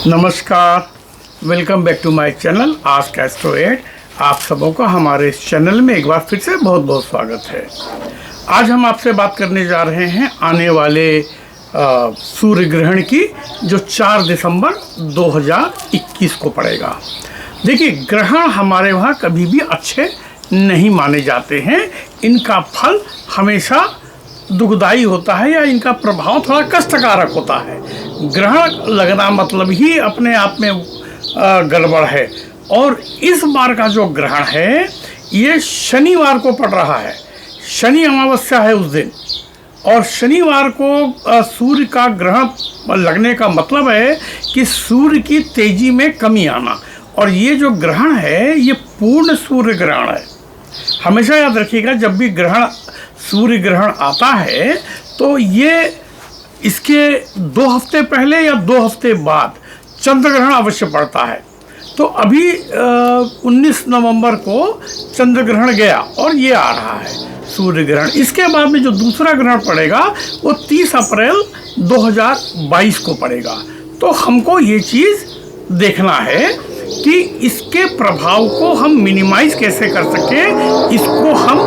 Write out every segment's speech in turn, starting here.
नमस्कार, welcome back to my channel ask astro 8। आप सबों का हमारे इस चैनल में एक बार फिर से बहुत बहुत स्वागत है। आज हम आपसे बात करने जा रहे हैं आने वाले सूर्य ग्रहण की, जो 4 दिसंबर 2021 को पड़ेगा। देखिए, ग्रहण हमारे वहाँ कभी भी अच्छे नहीं माने जाते हैं। इनका फल हमेशा दुखदाई होता है या इनका प्रभाव थोड़ा कष्टकारक होता है। ग्रहण लगना मतलब ही अपने आप में गड़बड़ है। और इस बार का जो ग्रहण है ये शनिवार को पड़ रहा है। शनि अमावस्या है उस दिन, और शनिवार को सूर्य का ग्रहण लगने का मतलब है कि सूर्य की तेजी में कमी आना। और ये जो ग्रहण है ये पूर्ण सूर्य ग्रहण है। हमेशा याद रखिएगा, जब भी ग्रहण सूर्य ग्रहण आता है तो ये इसके 2 हफ्ते पहले या 2 हफ्ते बाद चंद्र ग्रहण अवश्य पड़ता है। तो अभी 19 नवंबर को चंद्र ग्रहण गया और ये आ रहा है सूर्य ग्रहण। इसके बाद में जो दूसरा ग्रहण पड़ेगा वो 30 अप्रैल 2022 को पड़ेगा। तो हमको ये चीज़ देखना है कि इसके प्रभाव को हम मिनिमाइज कैसे कर सकें, इसको हम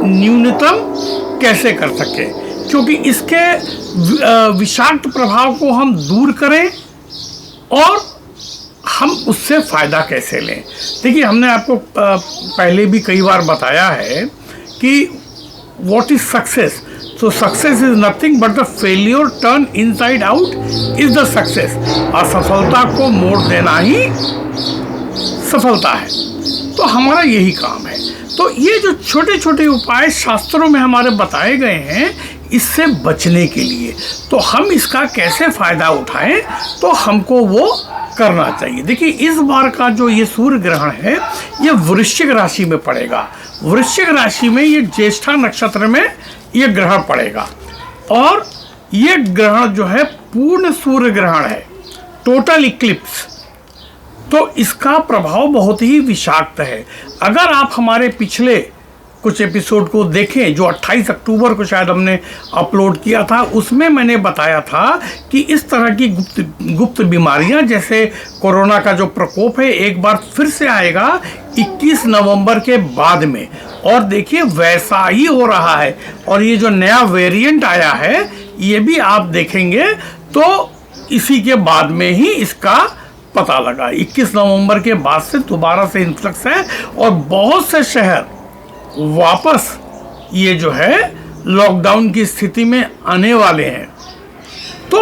न्यूनतम कैसे कर सकें, क्योंकि इसके विषाक्त प्रभाव को हम दूर करें और हम उससे फ़ायदा कैसे लें। देखिए, हमने आपको पहले भी कई बार बताया है कि व्हाट इज़ सक्सेस। तो success is nothing but the failure turn inside out is the success. असफलता को मोड़ देना ही सफलता है। तो हमारा यही काम है। तो ये जो छोटे छोटे उपाय शास्त्रों में हमारे बताए गए हैं इससे बचने के लिए, तो हम इसका कैसे फ़ायदा उठाएं, तो हमको वो करना चाहिए। देखिए, इस बार का जो ये सूर्य ग्रहण है ये वृश्चिक राशि में पड़ेगा। वृश्चिक राशि में ये ज्येष्ठा नक्षत्र में ये ग्रहण पड़ेगा। और ये ग्रहण जो है पूर्ण सूर्य ग्रहण है, टोटल इक्लिप्स। तो इसका प्रभाव बहुत ही विषाक्त है। अगर आप हमारे पिछले कुछ एपिसोड को देखें, जो 28 अक्टूबर को शायद हमने अपलोड किया था, उसमें मैंने बताया था कि इस तरह की गुप्त बीमारियां जैसे कोरोना का जो प्रकोप है एक बार फिर से आएगा 21 नवंबर के बाद में। और देखिए, वैसा ही हो रहा है। और ये जो नया वेरिएंट आया है ये भी आप देखेंगे तो इसी के बाद में ही इसका पता लगा। 21 नवंबर के बाद से दोबारा से इन्फ्लक्स है और बहुत से शहर वापस ये जो है लॉकडाउन की स्थिति में आने वाले हैं। तो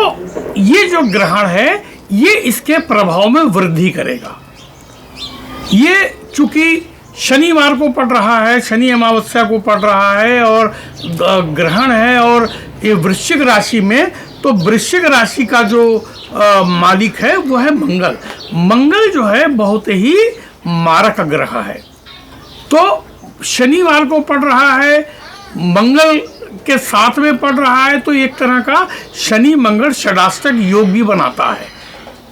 ये जो ग्रहण है ये इसके प्रभाव में वृद्धि करेगा। ये चूंकि शनिवार को पड़ रहा है, शनि अमावस्या को पड़ रहा है और ग्रहण है और ये वृश्चिक राशि में, तो वृश्चिक राशि का जो मालिक है वो है मंगल। मंगल जो है बहुत ही मारक ग्रह है। तो शनिवार को पड़ रहा है, मंगल के साथ में पड़ रहा है, तो एक तरह का शनि मंगल षडाष्टक योग भी बनाता है।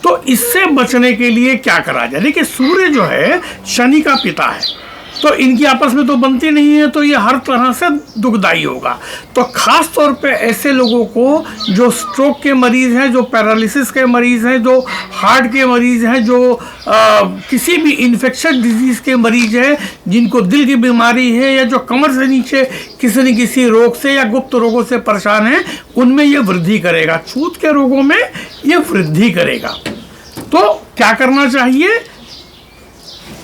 तो इससे बचने के लिए क्या करा जाए। देखिए, सूर्य जो है शनि का पिता है, तो इनकी आपस में तो बनती नहीं है, तो ये हर तरह से दुखदाई होगा। तो खास तौर पे ऐसे लोगों को जो स्ट्रोक के मरीज़ हैं, जो पैरालिसिस के मरीज़ हैं, जो हार्ट के मरीज़ हैं, जो किसी भी इन्फेक्शन डिजीज़ के मरीज़ हैं, जिनको दिल की बीमारी है या जो कमर से नीचे किसी न किसी रोग से या गुप्त रोगों से परेशान हैं, उनमें ये वृद्धि करेगा। छूत के रोगों में ये वृद्धि करेगा। तो क्या करना चाहिए,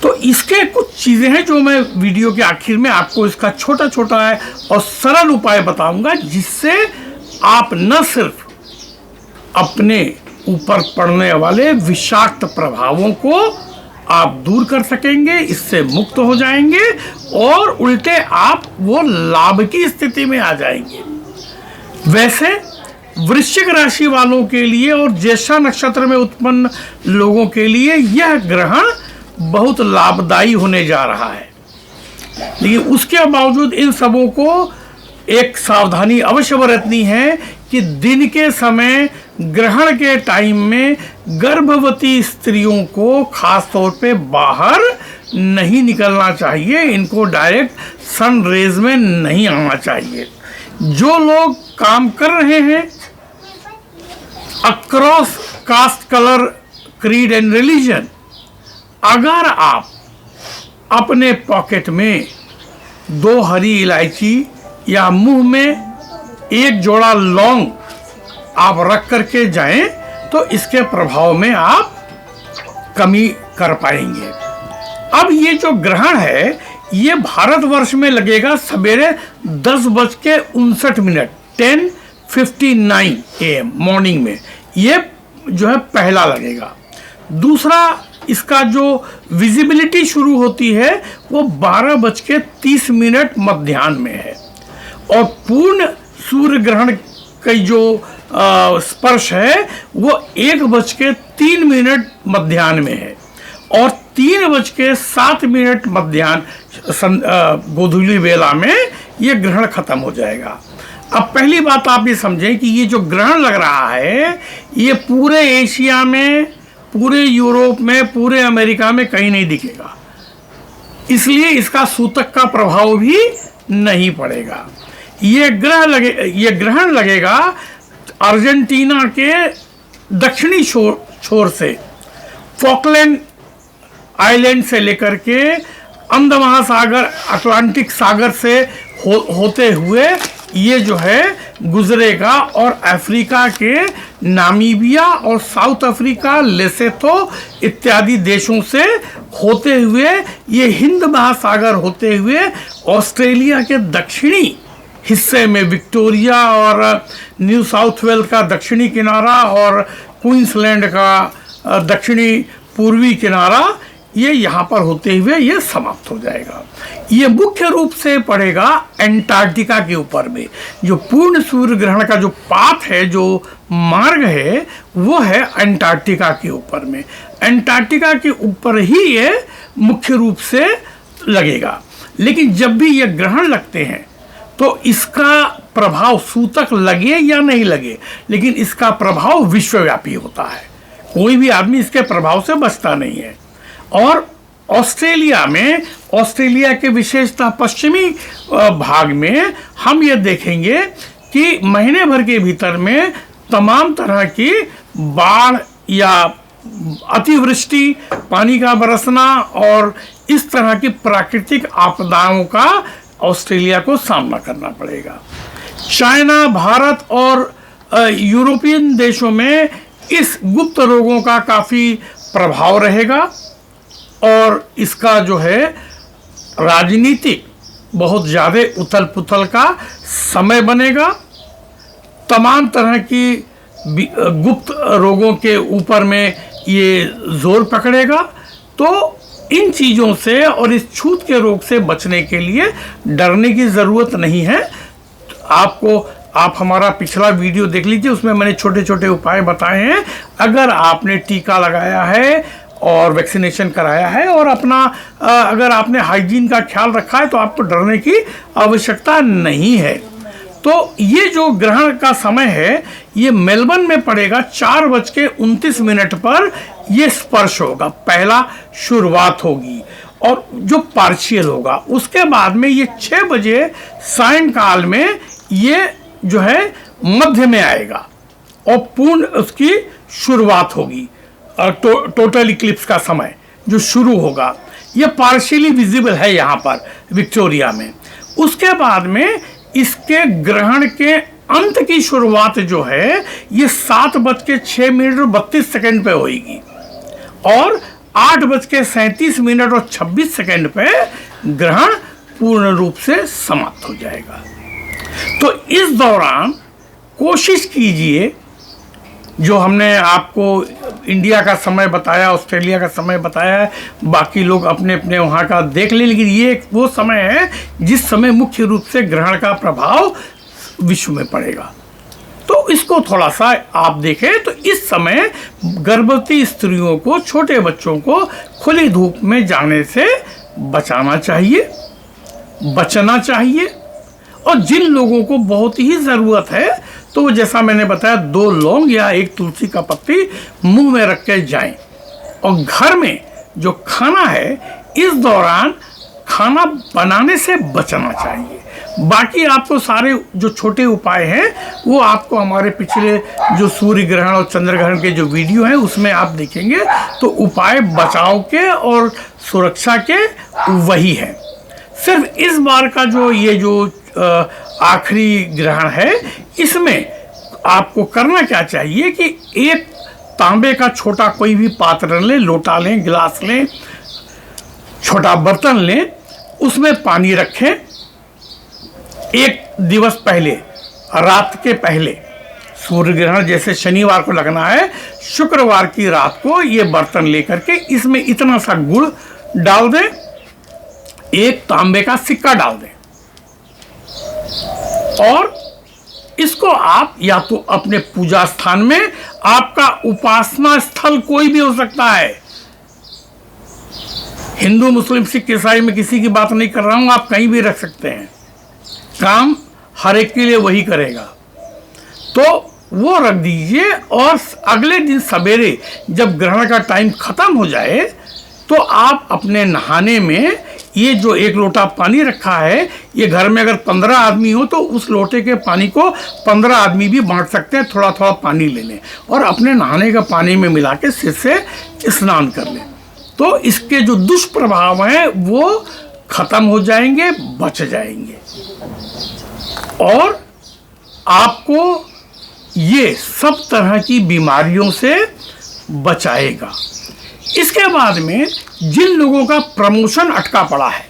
तो इसके कुछ चीज़ें हैं जो मैं वीडियो के आखिर में आपको इसका छोटा छोटा है और सरल उपाय बताऊंगा, जिससे आप न सिर्फ अपने ऊपर पड़ने वाले विषाक्त प्रभावों को आप दूर कर सकेंगे, इससे मुक्त हो जाएंगे और उल्टे आप वो लाभ की स्थिति में आ जाएंगे। वैसे वृश्चिक राशि वालों के लिए और ज्येष्ठा नक्षत्र में उत्पन्न लोगों के लिए यह ग्रहण बहुत लाभदायी होने जा रहा है। लेकिन उसके बावजूद इन सबों को एक सावधानी अवश्य बरतनी है कि दिन के समय ग्रहण के टाइम में गर्भवती स्त्रियों को खास तौर पे बाहर नहीं निकलना चाहिए। इनको डायरेक्ट सन रेज में नहीं आना चाहिए। जो लोग काम कर रहे हैं across cast colour creed and religion. अगर आप अपने पॉकेट में 2 हरी इलायची या मुंह में 1 जोड़ा लौंग आप रख करके जाएं तो इसके प्रभाव में आप कमी कर पाएंगे। अब ये जो ग्रहण है ये भारतवर्ष में लगेगा सवेरे 10:59 10:59 AM मॉर्निंग में, ये जो है पहला लगेगा। दूसरा इसका जो विजिबिलिटी शुरू होती है वो 12:30 मध्याह्न में है, और पूर्ण सूर्य ग्रहण की जो स्पर्श है वो 1:03 मध्याह्न में है, और 3:07 मध्याह्न गोधूली वेला में ये ग्रहण खत्म हो जाएगा। अब पहली बात आप ये समझें कि ये जो ग्रहण लग रहा है ये पूरे एशिया में, पूरे यूरोप में, पूरे अमेरिका में कहीं नहीं दिखेगा, इसलिए इसका सूतक का प्रभाव भी नहीं पड़ेगा। ये ग्रहण लगेगा अर्जेंटीना के दक्षिणी छोर से, फॉकलैंड आइलैंड से लेकर के अंध महासागर, अटलांटिक सागर से होते हुए ये जो है गुजरेगा, और अफ्रीका के नामीबिया और साउथ अफ्रीका, लेसेथो इत्यादि देशों से होते हुए ये हिंद महासागर होते हुए ऑस्ट्रेलिया के दक्षिणी हिस्से में विक्टोरिया और न्यू साउथ वेल्स का दक्षिणी किनारा और क्वींसलैंड का दक्षिणी पूर्वी किनारा, ये यहाँ पर होते हुए ये समाप्त हो जाएगा। ये मुख्य रूप से पड़ेगा एंटार्क्टिका के ऊपर में। जो पूर्ण सूर्य ग्रहण का जो पाथ है, जो मार्ग है, वो है एंटार्क्टिका के ऊपर में। एंटार्क्टिका के ऊपर ही ये मुख्य रूप से लगेगा। लेकिन जब भी ये ग्रहण लगते हैं तो इसका प्रभाव सूतक लगे या नहीं लगे, लेकिन इसका प्रभाव विश्वव्यापी होता है, कोई भी आदमी इसके प्रभाव से बचता नहीं है। और ऑस्ट्रेलिया में, ऑस्ट्रेलिया के विशेषतः पश्चिमी भाग में हम ये देखेंगे कि महीने भर के भीतर में तमाम तरह की बाढ़ या अतिवृष्टि, पानी का बरसना और इस तरह की प्राकृतिक आपदाओं का ऑस्ट्रेलिया को सामना करना पड़ेगा। चाइना, भारत और यूरोपियन देशों में इस गुप्त रोगों का काफ़ी प्रभाव रहेगा, और इसका जो है राजनीतिक बहुत ज़्यादा उथल पुथल का समय बनेगा। तमाम तरह की गुप्त रोगों के ऊपर में ये जोर पकड़ेगा। तो इन चीज़ों से और इस छूत के रोग से बचने के लिए डरने की ज़रूरत नहीं है। आप हमारा पिछला वीडियो देख लीजिए, उसमें मैंने छोटे छोटे उपाय बताए हैं। अगर आपने टीका लगाया है और वैक्सीनेशन कराया है और अपना अगर आपने हाइजीन का ख्याल रखा है तो आपको डरने की आवश्यकता नहीं है। तो ये जो ग्रहण का समय है ये मेलबर्न में पड़ेगा 4:29 पर ये स्पर्श होगा, पहला शुरुआत होगी, और जो पार्शियल होगा उसके बाद में ये 6 बजे सायंकाल में ये जो है मध्य में आएगा और पूर्ण उसकी शुरुआत होगी। टोटल इक्लिप्स का समय जो शुरू होगा ये पार्शियली विजिबल है यहाँ पर विक्टोरिया में। उसके बाद में इसके ग्रहण के अंत की शुरुआत जो है ये 7:06 पे होगी, और 8:37 पे ग्रहण पूर्ण रूप से समाप्त हो जाएगा। तो इस दौरान कोशिश कीजिए, जो हमने आपको इंडिया का समय बताया, ऑस्ट्रेलिया का समय बताया है, बाकी लोग अपने अपने वहाँ का देख लें, लेकिन ये वो समय है जिस समय मुख्य रूप से ग्रहण का प्रभाव विश्व में पड़ेगा। तो इसको थोड़ा सा आप देखें तो इस समय गर्भवती स्त्रियों को, छोटे बच्चों को खुली धूप में जाने से बचना चाहिए। और जिन लोगों को बहुत ही ज़रूरत है तो जैसा मैंने बताया 2 लौंग या 1 तुलसी का पत्ती मुंह में रख के जाएं। और घर में जो खाना है इस दौरान खाना बनाने से बचना चाहिए। बाकी आपको सारे जो छोटे उपाय हैं वो आपको हमारे पिछले जो सूर्य ग्रहण और चंद्र ग्रहण के जो वीडियो हैं उसमें आप देखेंगे। तो उपाय बचाव के और सुरक्षा के वही है। सिर्फ इस बार का जो आखिरी ग्रहण है, इसमें आपको करना क्या चाहिए कि एक तांबे का छोटा कोई भी पात्र लें, लोटा लें, गिलास लें, छोटा बर्तन लें, उसमें पानी रखें। एक दिवस पहले, रात के पहले, सूर्य ग्रहण जैसे शनिवार को लगना है, शुक्रवार की रात को ये बर्तन लेकर के इसमें इतना सा गुड़ डाल दें, एक तांबे का सिक्का डाल दें और इसको आप या तो अपने पूजा स्थान में, आपका उपासना स्थल कोई भी हो सकता है, हिंदू मुस्लिम सिख ईसाई में किसी की बात नहीं कर रहा हूं, आप कहीं भी रख सकते हैं, काम हर एक के लिए वही करेगा। तो वो रख दीजिए और अगले दिन सवेरे जब ग्रहण का टाइम खत्म हो जाए तो आप अपने नहाने में ये जो एक लोटा पानी रखा है, ये घर में अगर 15 आदमी हो तो उस लोटे के पानी को 15 आदमी भी बांट सकते हैं। थोड़ा थोड़ा पानी ले लें और अपने नहाने का पानी में मिला के सिर से स्नान कर लें, तो इसके जो दुष्प्रभाव हैं वो खत्म हो जाएंगे, बच जाएंगे और आपको ये सब तरह की बीमारियों से बचाएगा। इसके बाद में जिन लोगों का प्रमोशन अटका पड़ा है,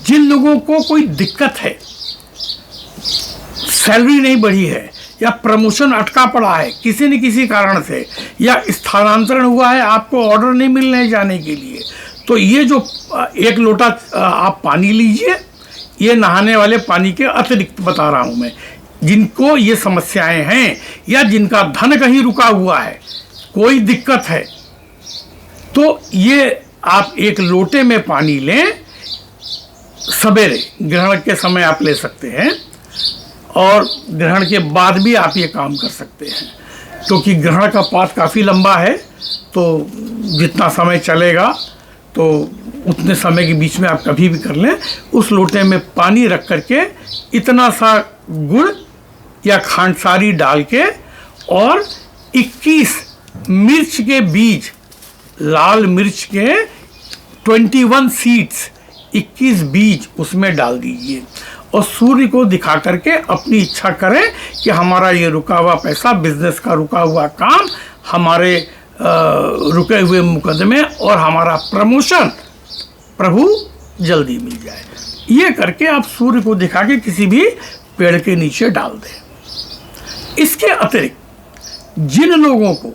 जिन लोगों को कोई दिक्कत है, सैलरी नहीं बढ़ी है या प्रमोशन अटका पड़ा है किसी न किसी कारण से, या स्थानांतरण हुआ है, आपको ऑर्डर नहीं मिल रहे जाने के लिए, तो ये जो एक लोटा आप पानी लीजिए, ये नहाने वाले पानी के अतिरिक्त बता रहा हूं मैं, जिनको ये समस्याएं हैं या जिनका धन कहीं रुका हुआ है, कोई दिक्कत है, तो ये आप एक लोटे में पानी लें, सवेरे ग्रहण के समय आप ले सकते हैं और ग्रहण के बाद भी आप ये काम कर सकते हैं, क्योंकि ग्रहण का पाथ काफ़ी लंबा है, तो जितना समय चलेगा तो उतने समय के बीच में आप कभी भी कर लें। उस लोटे में पानी रख करके इतना सा गुड़ या खांडसारी डाल के और 21 मिर्च के बीज, लाल मिर्च के 21 सीड्स, 21 बीज उसमें डाल दीजिए और सूर्य को दिखा करके अपनी इच्छा करें कि हमारा ये रुका हुआ पैसा, बिजनेस का रुका हुआ काम, हमारे रुके हुए मुकदमे और हमारा प्रमोशन प्रभु जल्दी मिल जाए। ये करके आप सूर्य को दिखा के किसी भी पेड़ के नीचे डाल दें। इसके अतिरिक्त जिन लोगों को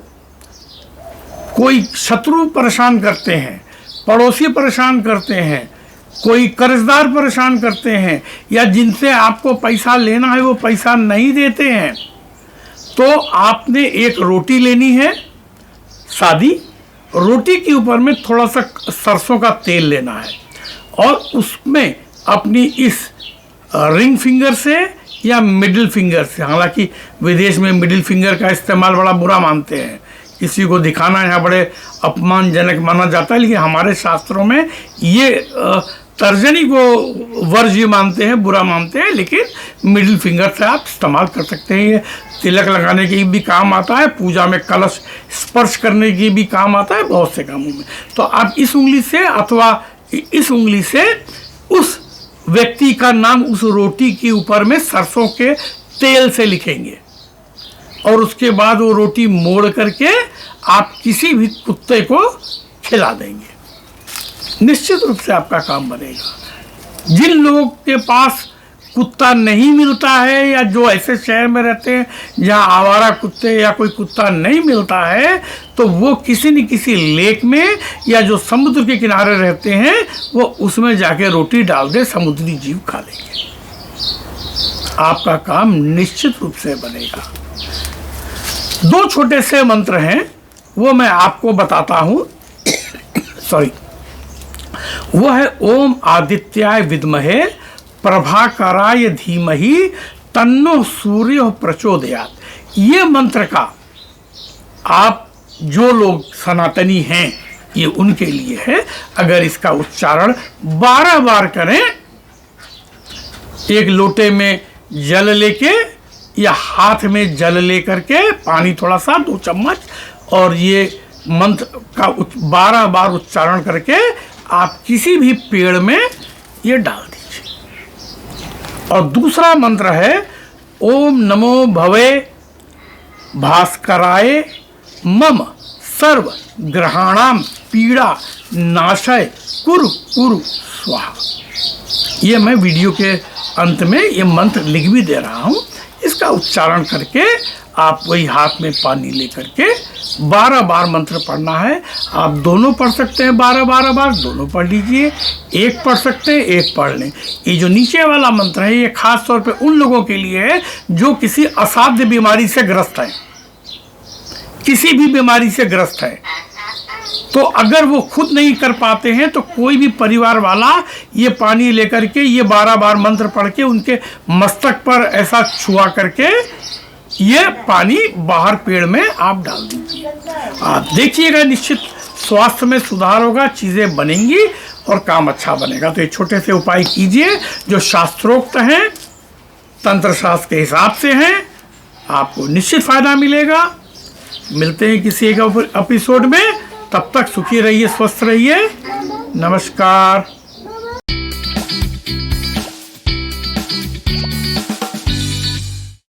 कोई शत्रु परेशान करते हैं, पड़ोसी परेशान करते हैं, कोई कर्जदार परेशान करते हैं, या जिनसे आपको पैसा लेना है वो पैसा नहीं देते हैं, तो आपने एक रोटी लेनी है सादी, रोटी के ऊपर में थोड़ा सा सरसों का तेल लेना है और उसमें अपनी इस रिंग फिंगर से या मिडिल फिंगर से, हालांकि विदेश में मिडिल फिंगर का इस्तेमाल बड़ा बुरा मानते हैं, किसी को दिखाना यहाँ बड़े अपमानजनक माना जाता है, लेकिन हमारे शास्त्रों में ये तर्जनी को वर्ज्य मानते हैं, बुरा मानते हैं, लेकिन मिडिल फिंगर से आप इस्तेमाल कर सकते हैं। ये तिलक लगाने के भी काम आता है, पूजा में कलश स्पर्श करने की भी काम आता है, बहुत से कामों में। तो आप इस उंगली से अथवा इस उंगली से उस व्यक्ति का नाम उस रोटी के ऊपर में सरसों के तेल से लिखेंगे और उसके बाद वो रोटी मोड़ करके आप किसी भी कुत्ते को खिला देंगे, निश्चित रूप से आपका काम बनेगा। जिन लोगों के पास कुत्ता नहीं मिलता है या जो ऐसे शहर में रहते हैं जहां आवारा कुत्ते या कोई कुत्ता नहीं मिलता है, तो वो किसी न किसी लेक में या जो समुद्र के किनारे रहते हैं वो उसमें जाके रोटी डाल दे, समुद्री जीव खा लेंगे, आपका काम निश्चित रूप से बनेगा। 2 छोटे से मंत्र हैं वो मैं आपको बताता हूं सॉरी, वो है ओम आदित्याय विद्महे प्रभाकराय धीमहि तन्नो सूर्य प्रचोदयात्। ये मंत्र का आप जो लोग सनातनी हैं ये उनके लिए है। अगर इसका उच्चारण 12 बार करें एक लोटे में जल लेके या हाथ में जल लेकर के पानी थोड़ा सा 2 चम्मच, और ये मंत्र का 12 बार उच्चारण करके आप किसी भी पेड़ में ये डाल दीजिए। और दूसरा मंत्र है ओम नमो भवे भास्कराय मम सर्व ग्रहाणाम पीड़ा नाशय कुरु कुरु स्वाहा। ये मैं वीडियो के अंत में ये मंत्र लिख भी दे रहा हूँ। इसका उच्चारण करके आप वही हाथ में पानी लेकर के 12 बार मंत्र पढ़ना है। आप दोनों पढ़ सकते हैं, 12 बार दोनों पढ़ लीजिए, एक पढ़ सकते हैं, एक पढ़ लें। ये जो नीचे वाला मंत्र है ये खास तौर पे उन लोगों के लिए है जो किसी असाध्य बीमारी से ग्रस्त है, किसी भी बीमारी से ग्रस्त है। तो अगर वो खुद नहीं कर पाते हैं तो कोई भी परिवार वाला ये पानी लेकर के ये 12 बार मंत्र पढ़ के उनके मस्तक पर ऐसा छुआ करके ये पानी बाहर पेड़ में आप डाल दीजिए। आप देखिएगा निश्चित स्वास्थ्य में सुधार होगा, चीज़ें बनेंगी और काम अच्छा बनेगा। तो ये छोटे से उपाय कीजिए जो शास्त्रोक्त हैं, तंत्र शास्त्र के हिसाब से हैं, आपको निश्चित फायदा मिलेगा। मिलते हैं किसी एक एपिसोड में, तब तक सुखी रहिए, स्वस्थ रहिए। नमस्कार।